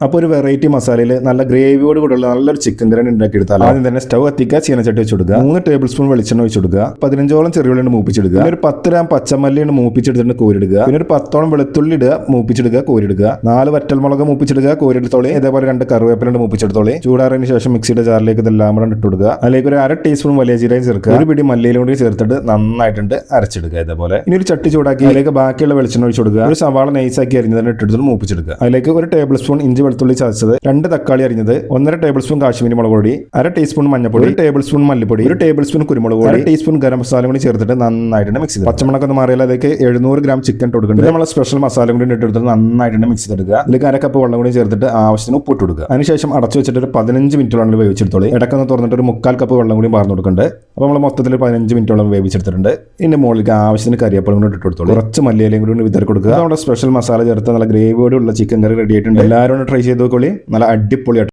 അപ്പോൾ ഒരു വെറൈറ്റി മസാലയിൽ നല്ല ഗ്രേവിയോട് കൂടെയുള്ള നല്ലൊരു ചിക്കൻ കറി ഉണ്ടാക്കിയെടുത്താൽ ആദ്യം തന്നെ സ്റ്റവ് കത്തിക്കുക, ചീനച്ചട്ടി വെച്ച് കൊടുക്കുക, 3 ടേബിൾ സ്പൂൺ വെളിച്ചെണ്ണ ഒഴിച്ച് കൊടുക്കുക, 15ഓളം ചെറിയുള്ളിയാണ് മൂപ്പിച്ചെടുക്കുക, ഒരു 10 ഗ്രാം പച്ചമല്ലിയാണ് മൂപ്പിച്ചെടുത്തിട്ട് കോരിടുക, പിന്നെ ഒരു 10ഓളം വെളുത്തുള്ളി ഇടുക, മൂപ്പിച്ചെടുക്കുക, കോരിടുക, 4 വറ്റൽമുളക് മൂപ്പിച്ചെടുക്കുക, കോരിയെടുത്തോളി, ഇതേപോലെ 2 കറിവേപ്പിലുണ്ട് മൂപ്പിച്ചെടുത്തോളി. ചൂടാറിന് ശേഷം മിക്സിയുടെ ജാറിലേക്ക് ഇതെല്ലാം കൂടെ ഇട്ട് കൊടുക്കുക. അതിലേക്ക് ഒരു 1/2 ടീസ്പൂൺ വലിയ ജീരകം ചേർക്കുക, ഒരു പിടി മല്ലിയിലും കൂടി ചേർത്തിട്ട് നന്നായിട്ടുണ്ട് അരച്ചെടുക്കുക. ഇതേപോലെ ഇനി ഒരു ചട്ടി ചൂടാക്കി അതിലേക്ക് ബാക്കിയുള്ള വെളിച്ചെണ്ണ ഒഴിച്ച് കൊടുക്കുക, ഒരു സവാള നൈസാക്കി അരിഞ്ഞതിന് ഇട്ടെടുത്ത് മൂപ്പിച്ചെടുക്കുക. അതിലേക്ക് 1 ടേബിൾ സ്പൂൺ ഇഞ്ചി വെളുത്തുള്ളി ചതച്ചത്, 2 തക്കാളി അരിഞ്ഞത്, 1.5 ടേബിൾ സ്പൂൺ കാശ്മീരി മുളക് പൊടി, 1/2 ടീസ്പൂൺ മഞ്ഞൾപ്പൊടി, 1 ടേബിൾ സ്പൂൺ മല്ലിപ്പൊടി, 1 ടേബിൾ സ്പൂൺ കുരുമുളക് പൊടി, 1 ടീസ്പൂൺ ഗരം മസാല കൂടി ചേർത്തിട്ട് നന്നായിട്ടുണ്ട് മിക്സ് ചെയ്ത് പച്ചമുളകൊന്ന് മാറിയാൽ അതിലേക്ക് 700 ഗ്രാം ചിക്കൻ കൊടുക്കുന്നുണ്ട്. നമ്മൾ സ്പെഷ്യൽ മസാല കൂടി ഇട്ടെടുത്ത് നന്നായിട്ടുണ്ട് മിക്സ് ചെയ്തെടുക്കുക. അതിലേക്ക് 1/2 കപ്പ് വെള്ളം കൂടി ചേർത്തിട്ട് ആവശ്യത്തിന് ഉപ്പിട്ട് കൊടുക്കുക. അതിനുശേഷം അടച്ചു വെച്ചിട്ട് ഒരു 15 മിനിറ്റോളം വേവിച്ചെടുത്തോളി. ഇടക്കൊന്ന് തുറന്നിട്ട് ഒരു 1/4 കപ്പ് വെള്ളം കൂടി പാർന്നു കൊടുക്കുന്നുണ്ട്. അപ്പോൾ നമ്മൾ മൊത്തത്തിൽ 15 മിനിറ്റോളം വേവിച്ചെടുത്തിട്ടുണ്ട്. ഇതിന്റെ മുകളിലേക്ക് ആവശ്യത്തിന് കരിവേപ്പില കൂടി ഇട്ട് കൊടുത്തോളൂ, കുറച്ച് മല്ലിയിലയും കൂടി വിതറി കൊടുക്കുക. നമ്മുടെ സ്പെഷ്യൽ മസാല ചേർത്ത് നല്ല ഗ്രേവിയോടുള്ള ചിക്കൻ കറി റെഡി ആയിട്ടുണ്ട്. എല്ലാവരും ട്രൈ ചെയ്ത് നോക്കോളി, നല്ല അടിപൊളിയായിട്ട്.